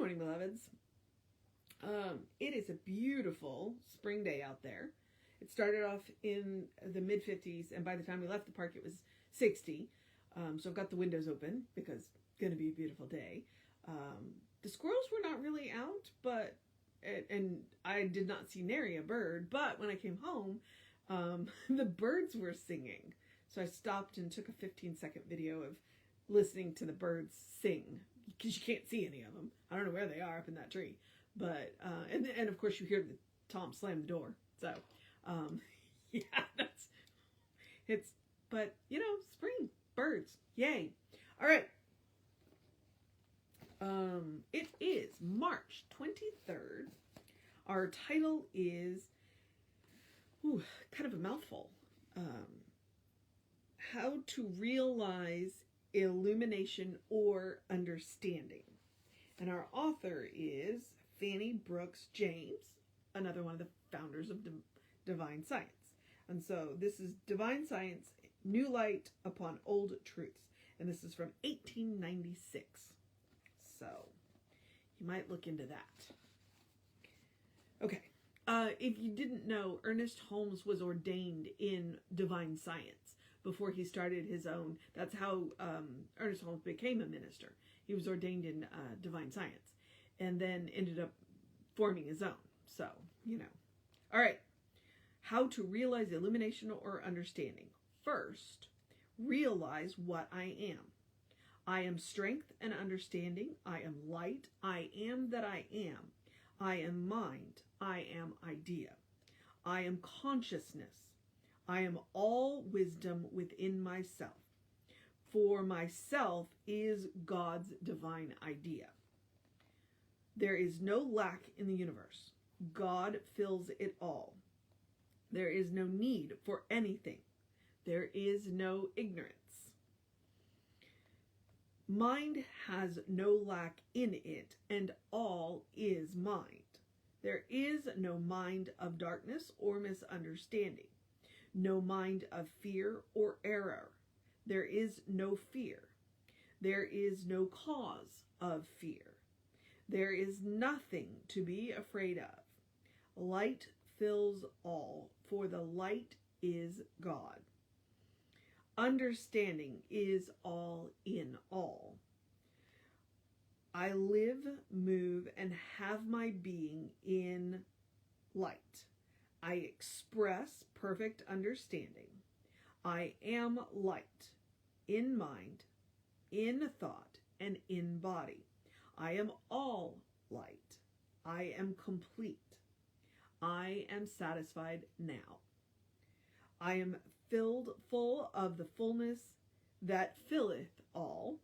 morning, beloveds. It is a beautiful spring day out there. It started off in the mid-50s, and by the time we left the park, it was 60. So I've got the windows open because it's going to be a beautiful day. The squirrels were not really out, but and I did not see nary a bird. But when I came home, the birds were singing. So I stopped and took a 15-second video of listening to the birds sing, because you can't see any of them. I don't know where they are up in that tree. But, and of course you hear the Tom slam the door. So, yeah, but, spring, birds, yay. All right. It is March 23rd. Our title is, kind of a mouthful. How to realize illumination or understanding. And our author is Fannie Brooks James, another one of the founders of Divine Science. And so this is Divine Science, New Light Upon Old Truths. And this is from 1896. So you might look into that. Okay. If you didn't know, Ernest Holmes was ordained in Divine Science before he started his own. That's how Ernest Holmes became a minister. He was ordained in Divine Science and then ended up forming his own. So, All right. How to realize illumination or understanding. First, realize what I am. I am strength and understanding. I am light. I am that I am. I am mind. I am idea. I am consciousness. I am all wisdom within myself. For myself is God's divine idea. There is no lack in the universe. God fills it all. There is no need for anything. There is no ignorance. Mind has no lack in it, and all is mind. There is no mind of darkness or misunderstanding, no mind of fear or error. There is no fear. There is no cause of fear. There is nothing to be afraid of. Light fills all, for the light is God. Understanding is all in all. I live, move, and have my being in light. I express perfect understanding. I am light in mind, in thought, and in body. I am all light. I am complete. I am satisfied now. I am filled full of the fullness that filleth all.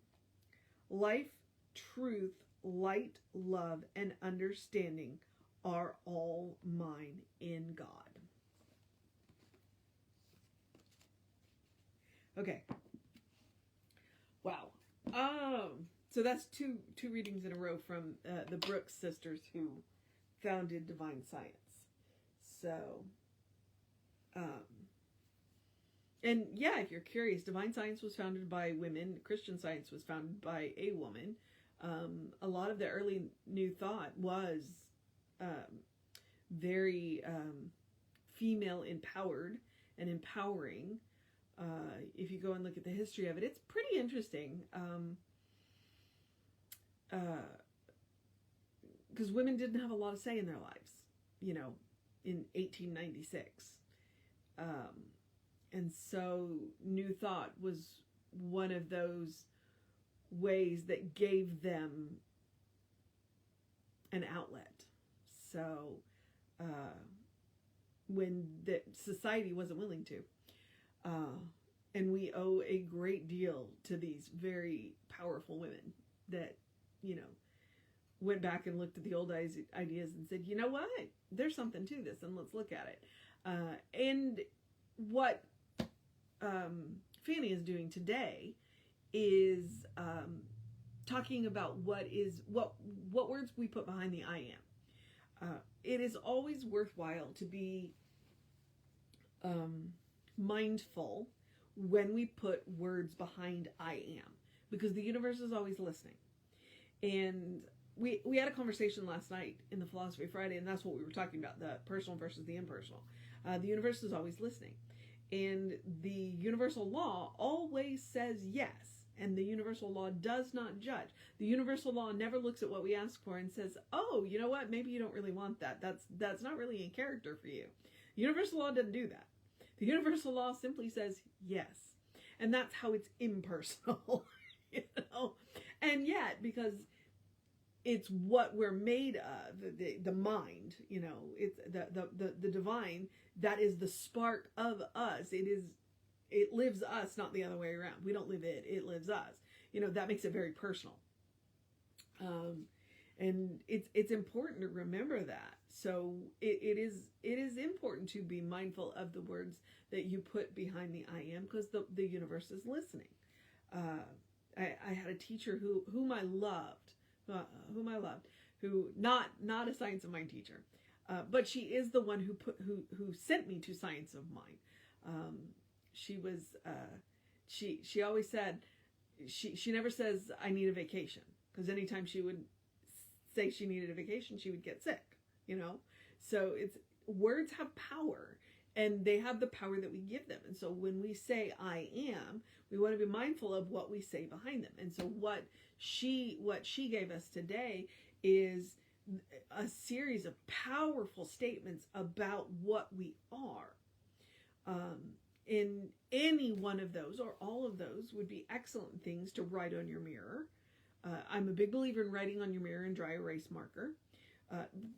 Life, truth, light, love, and understanding are all mine in God. Okay. Wow. So that's two readings in a row from the Brooks sisters who founded Divine Science. So, and yeah, if you're curious, Divine Science was founded by women. Christian Science was founded by a woman. A lot of the early New Thought was very female empowered and empowering. If you go and look at the history of it, it's pretty interesting. Because women didn't have a lot of say in their lives, in 1896. And so New Thought was one of those ways that gave them an outlet. So when the society wasn't willing to. And we owe a great deal to these very powerful women that, went back and looked at the old ideas and said, you know what? There's something to this, and let's look at it. And what Fannie is doing today is talking about what words we put behind the I am. It is always worthwhile to be mindful when we put words behind I am, because the universe is always listening. And we had a conversation last night in the Philosophy Friday, and that's what we were talking about, the personal versus the impersonal. The universe is always listening. And the universal law always says yes. And the universal law does not judge. The universal law never looks at what we ask for and says, oh, you know what? Maybe you don't really want that. That's not really in character for you. The universal law doesn't do that. The universal law simply says yes. And that's how it's impersonal, you know? And yet, because it's what we're made of, the mind, you know, it's the divine, that is the spark of us. It lives us, not the other way around. We don't live it, it lives us. You know, that makes it very personal. And it's important to remember that. So it is important to be mindful of the words that you put behind the I am, because the universe is listening. I had a teacher whom I loved, who not a Science of Mind teacher, but she is the one who sent me to Science of Mind. She was she always said, she never says I need a vacation, because anytime she would say she needed a vacation, she would get sick, you know. So words have power, and they have the power that we give them. And so when we say I am, we want to be mindful of what we say behind them. And so what she gave us today is a series of powerful statements about what we are. In any one of those or all of those would be excellent things to write on your mirror. I'm a big believer in writing on your mirror in dry erase marker,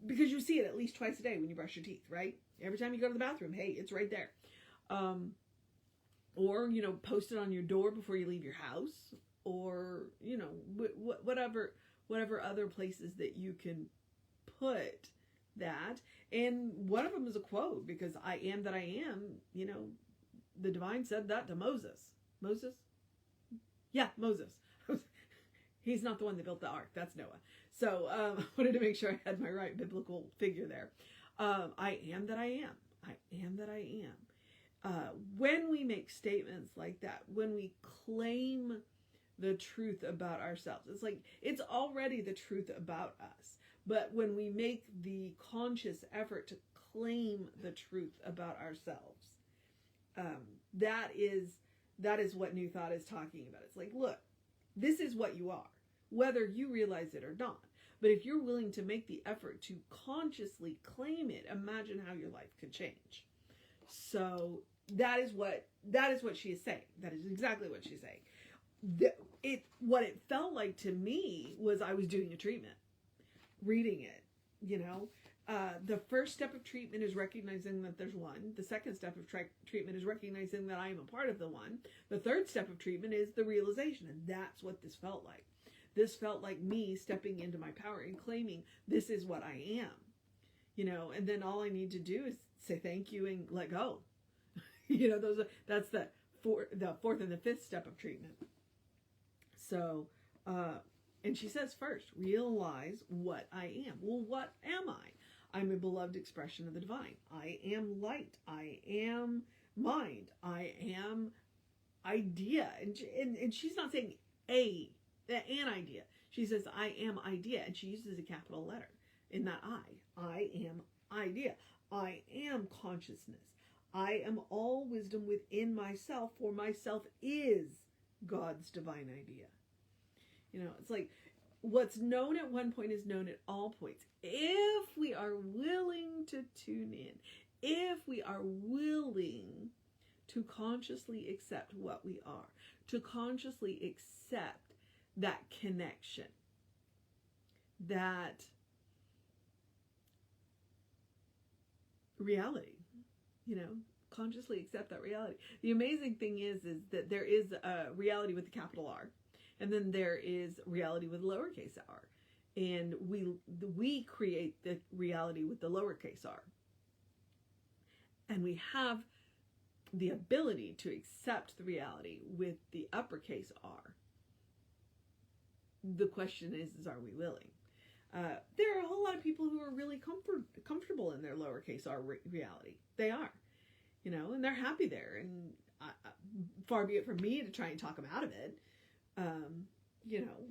because you see it at least twice a day when you brush your teeth, right? Every time you go to the bathroom, hey, it's right there. Or, you know, post it on your door before you leave your house, or, you know, whatever other places that you can put that. And one of them is a quote, because I am that I am, you know, the divine said that to Moses. Moses? Yeah, Moses. He's not the one that built the ark. That's Noah. So I wanted to make sure I had my right biblical figure there. I am that I am. I am that I am. When we make statements like that, when we claim the truth about ourselves, it's like it's already the truth about us. But when we make the conscious effort to claim the truth about ourselves, that is what New Thought is talking about. It's like, look, this is what you are, whether you realize it or not. But if you're willing to make the effort to consciously claim it, imagine how your life could change. So that is what she is saying. That is exactly what she's saying. What it felt like to me was I was doing a treatment, reading it, you know. The first step of treatment is recognizing that there's one. The second step of treatment is recognizing that I am a part of the one. The third step of treatment is the realization, and that's what this felt like. This felt like me stepping into my power and claiming this is what I am, you know. And then all I need to do is say thank you and let go. You know, that's the fourth and the fifth step of treatment. So, and she says first, realize what I am. Well, what am I? I'm a beloved expression of the divine. I am light. I am mind. I am idea. And she's not saying an idea. She says, I am idea. And she uses a capital letter in that I. I am idea. I am consciousness. I am all wisdom within myself, for myself is God's divine idea. You know, it's like what's known at one point is known at all points. If we are willing to tune in, if we are willing to consciously accept what we are, to consciously accept that connection, that reality, you know, consciously accept that reality. The amazing thing is that there is a reality with the capital R, and then there is reality with lowercase r. And we create the reality with the lowercase r. And we have the ability to accept the reality with the uppercase r. The question is are we willing? There are a whole lot of people who are really comfortable in their lowercase r reality. They are, you know, and they're happy there. And far be it from me to try and talk them out of it. You know,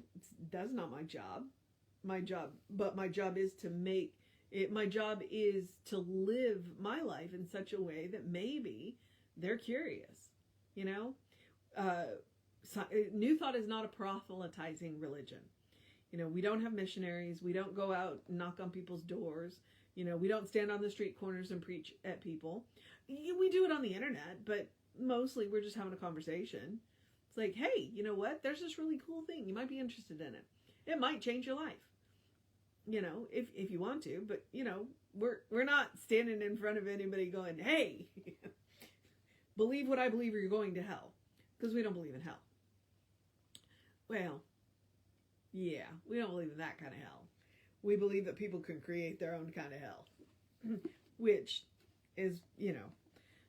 that's not my job. my job, but my job is to make it, my job is to live my life in such a way that maybe they're curious, you know? So, New Thought is not a proselytizing religion. You know, we don't have missionaries. We don't go out and knock on people's doors. You know, we don't stand on the street corners and preach at people. We do it on the internet, but mostly we're just having a conversation. It's like, hey, you know what? There's this really cool thing. You might be interested in it. It might change your life. You know, if you want to, but you know, we're not standing in front of anybody going, hey, believe what I believe or you're going to hell. Because we don't believe in hell. Well, yeah, we don't believe in that kind of hell. We believe that people can create their own kind of hell. Which is, you know.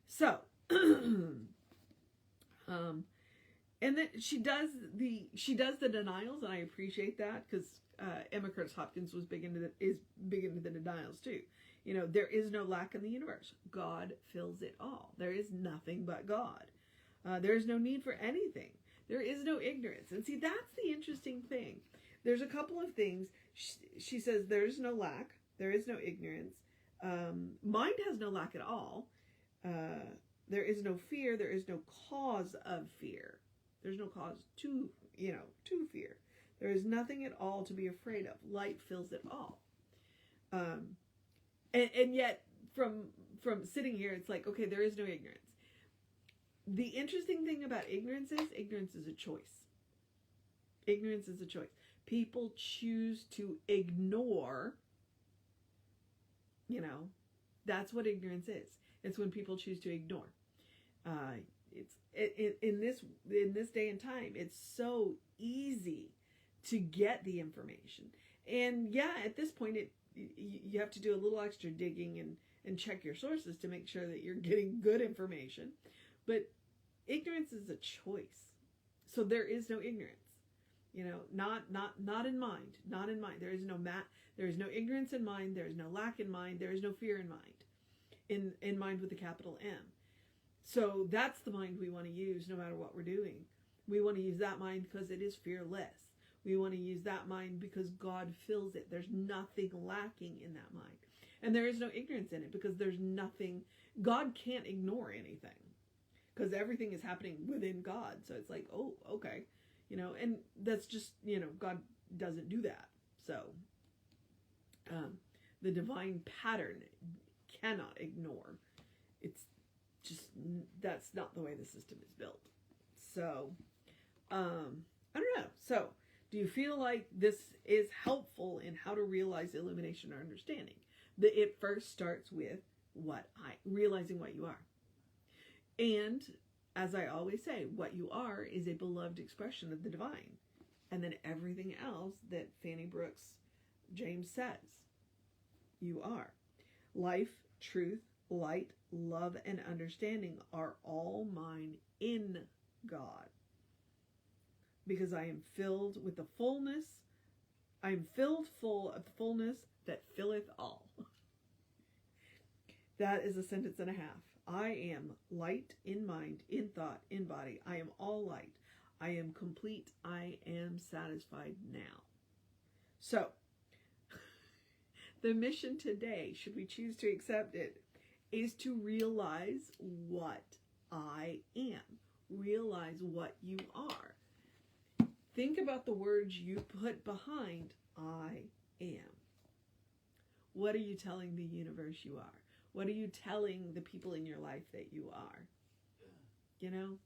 So, and then she does the denials, and I appreciate that, because Emma Curtis Hopkins is big into the denials too. You know, there is no lack in the universe. God fills it all. There is nothing but God. There is no need for anything. There is no ignorance. And see, that's the interesting thing. There's a couple of things. She says there is no lack. There is no ignorance. Mind has no lack at all. There is no fear. There is no cause of fear. There's no cause to fear. There is nothing at all to be afraid of. Light fills it all. And yet, from sitting here, it's like, okay, there is no ignorance. The interesting thing about ignorance is a choice. Ignorance is a choice. People choose to ignore, you know, that's what ignorance is. It's when people choose to ignore. In this day and time, it's so easy to get the information. And yeah, at this point, you have to do a little extra digging and check your sources to make sure that you're getting good information. But ignorance is a choice. So there is no ignorance. You know, not in mind. Not in mind. There is no ignorance in mind. There is no lack in mind. There is no fear in mind. In mind with a capital M. So that's the mind we want to use no matter what we're doing. We want to use that mind because it is fearless. We want to use that mind because God fills it. There's nothing lacking in that mind. And there is no ignorance in it because there's nothing. God can't ignore anything because everything is happening within God. So it's like, oh, okay. You know, and that's just, you know, God doesn't do that. So the divine pattern cannot ignore. It's just, that's not the way the system is built. So, I don't know. So, do you feel like this is helpful in how to realize illumination or understanding? It first starts with realizing what you are. And as I always say, what you are is a beloved expression of the divine. And then everything else that Fannie Brooks James says, you are. Life, truth, light, love, and understanding are all mine in God. Because I am filled with the fullness, I am filled full of the fullness that filleth all. That is a sentence and a half. I am light in mind, in thought, in body. I am all light. I am complete. I am satisfied now. So, the mission today, should we choose to accept it, is to realize what I am. Realize what you are. Think about the words you put behind I am. What are you telling the universe you are? What are you telling the people in your life that you are? You know?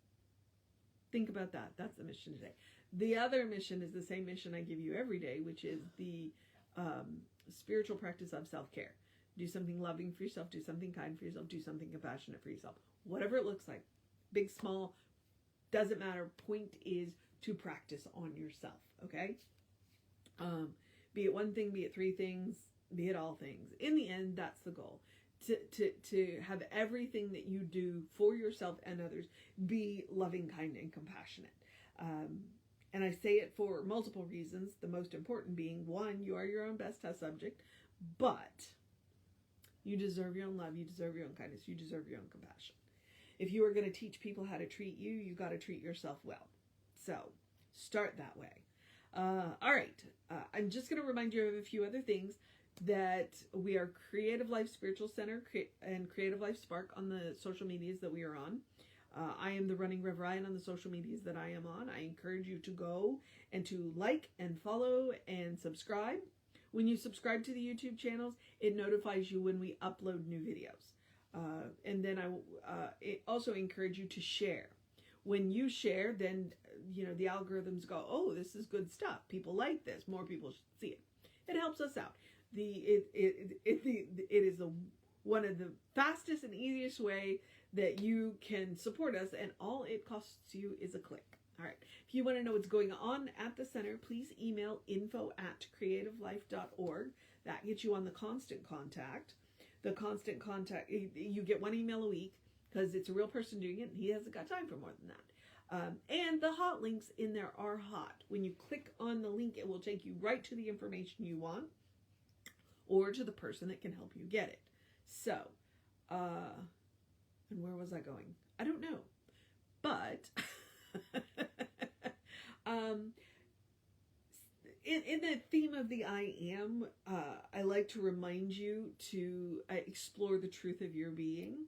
Think about that. That's the mission today. The other mission is the same mission I give you every day, which is the spiritual practice of self-care. Do something loving for yourself. Do something kind for yourself. Do something compassionate for yourself. Whatever it looks like. Big, small, doesn't matter. Point is to practice on yourself. Okay? Be it one thing, be it three things, be it all things. In the end, that's the goal. To have everything that you do for yourself and others be loving, kind, and compassionate. And I say it for multiple reasons, the most important being, one, you are your own best test subject, but you deserve your own love, you deserve your own kindness, you deserve your own compassion. If you are going to teach people how to treat you, you got to treat yourself well. So, start that way. All right. I'm just going to remind you of a few other things. That we are Creative Life Spiritual Center and Creative Life Spark on the social medias that we are on. I am the Running Rev Ryan on the social medias that I am on. I encourage you to go and to like and follow and subscribe. When you subscribe to the YouTube channels, it notifies you when we upload new videos. And then I also encourage you to share. When you share, then the algorithms go, oh, this is good stuff. People like this. More people should see it. It helps us out. It is one of the fastest and easiest way that you can support us, and all it costs you is a click. All right. If you want to know what's going on at the center, please email info@creativelife.org. That gets you on the constant contact. The constant contact, you get one email a week because it's a real person doing it, and he hasn't got time for more than that. And the hot links in there are hot. When you click on the link, it will take you right to the information you want, or to the person that can help you get it. So, and where was I going? I don't know. But, in the theme of the I am, I like to remind you to explore the truth of your being,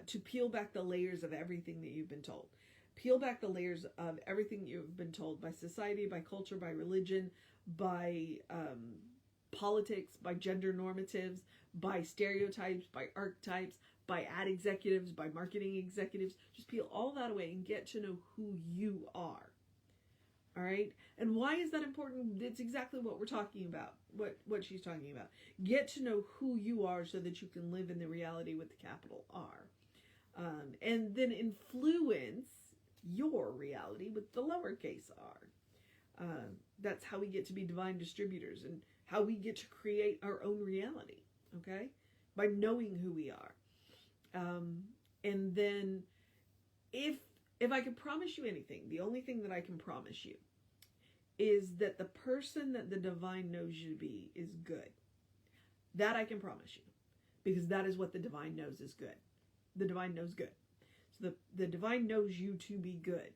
to peel back the layers of everything that you've been told. Peel back the layers of everything you've been told by society, by culture, by religion, by politics, by gender normatives, by stereotypes, by archetypes, by ad executives, by marketing executives. Just peel all that away and get to know who you are. All right? And why is that important? It's exactly what we're talking about, what she's talking about. Get to know who you are so that you can live in the reality with the capital R. And then influence your reality with the lowercase r. That's how we get to be divine distributors and how we get to create our own reality, okay? By knowing who we are. And then if I could promise you anything, the only thing that I can promise you is that the person that the divine knows you to be is good. That I can promise you, because that is what the divine knows is good. The divine knows good. So the divine knows you to be good.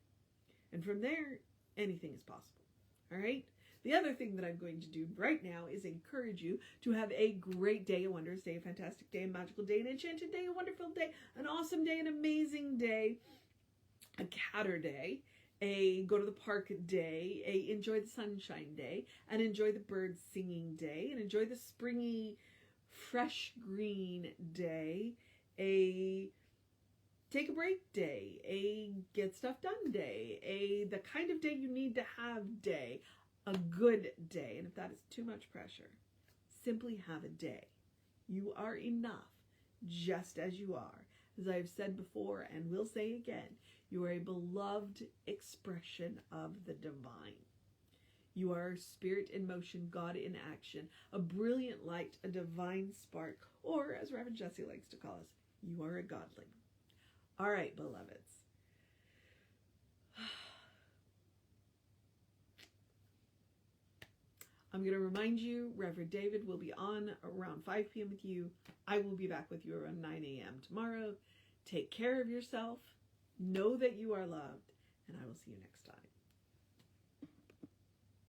And from there, anything is possible. All right? The other thing that I'm going to do right now is encourage you to have a great day, a wondrous day, a fantastic day, a magical day, an enchanted day, a wonderful day, an awesome day, an amazing day, a catter day, a go to the park day, a enjoy the sunshine day, and enjoy the birds singing day, and enjoy the springy, fresh green day, a take a break day, a get stuff done day, a the kind of day you need to have day, a good day. And if that is too much pressure, simply have a day. You are enough just as you are. As I've said before and will say again, you are a beloved expression of the divine. You are spirit in motion, God in action, a brilliant light, a divine spark, or as Reverend Jesse likes to call us, you are a godling. All right, beloveds. I'm going to remind you, Reverend David will be on around 5 p.m. with you. I will be back with you around 9 a.m. tomorrow. Take care of yourself. Know that you are loved, and I will see you next time.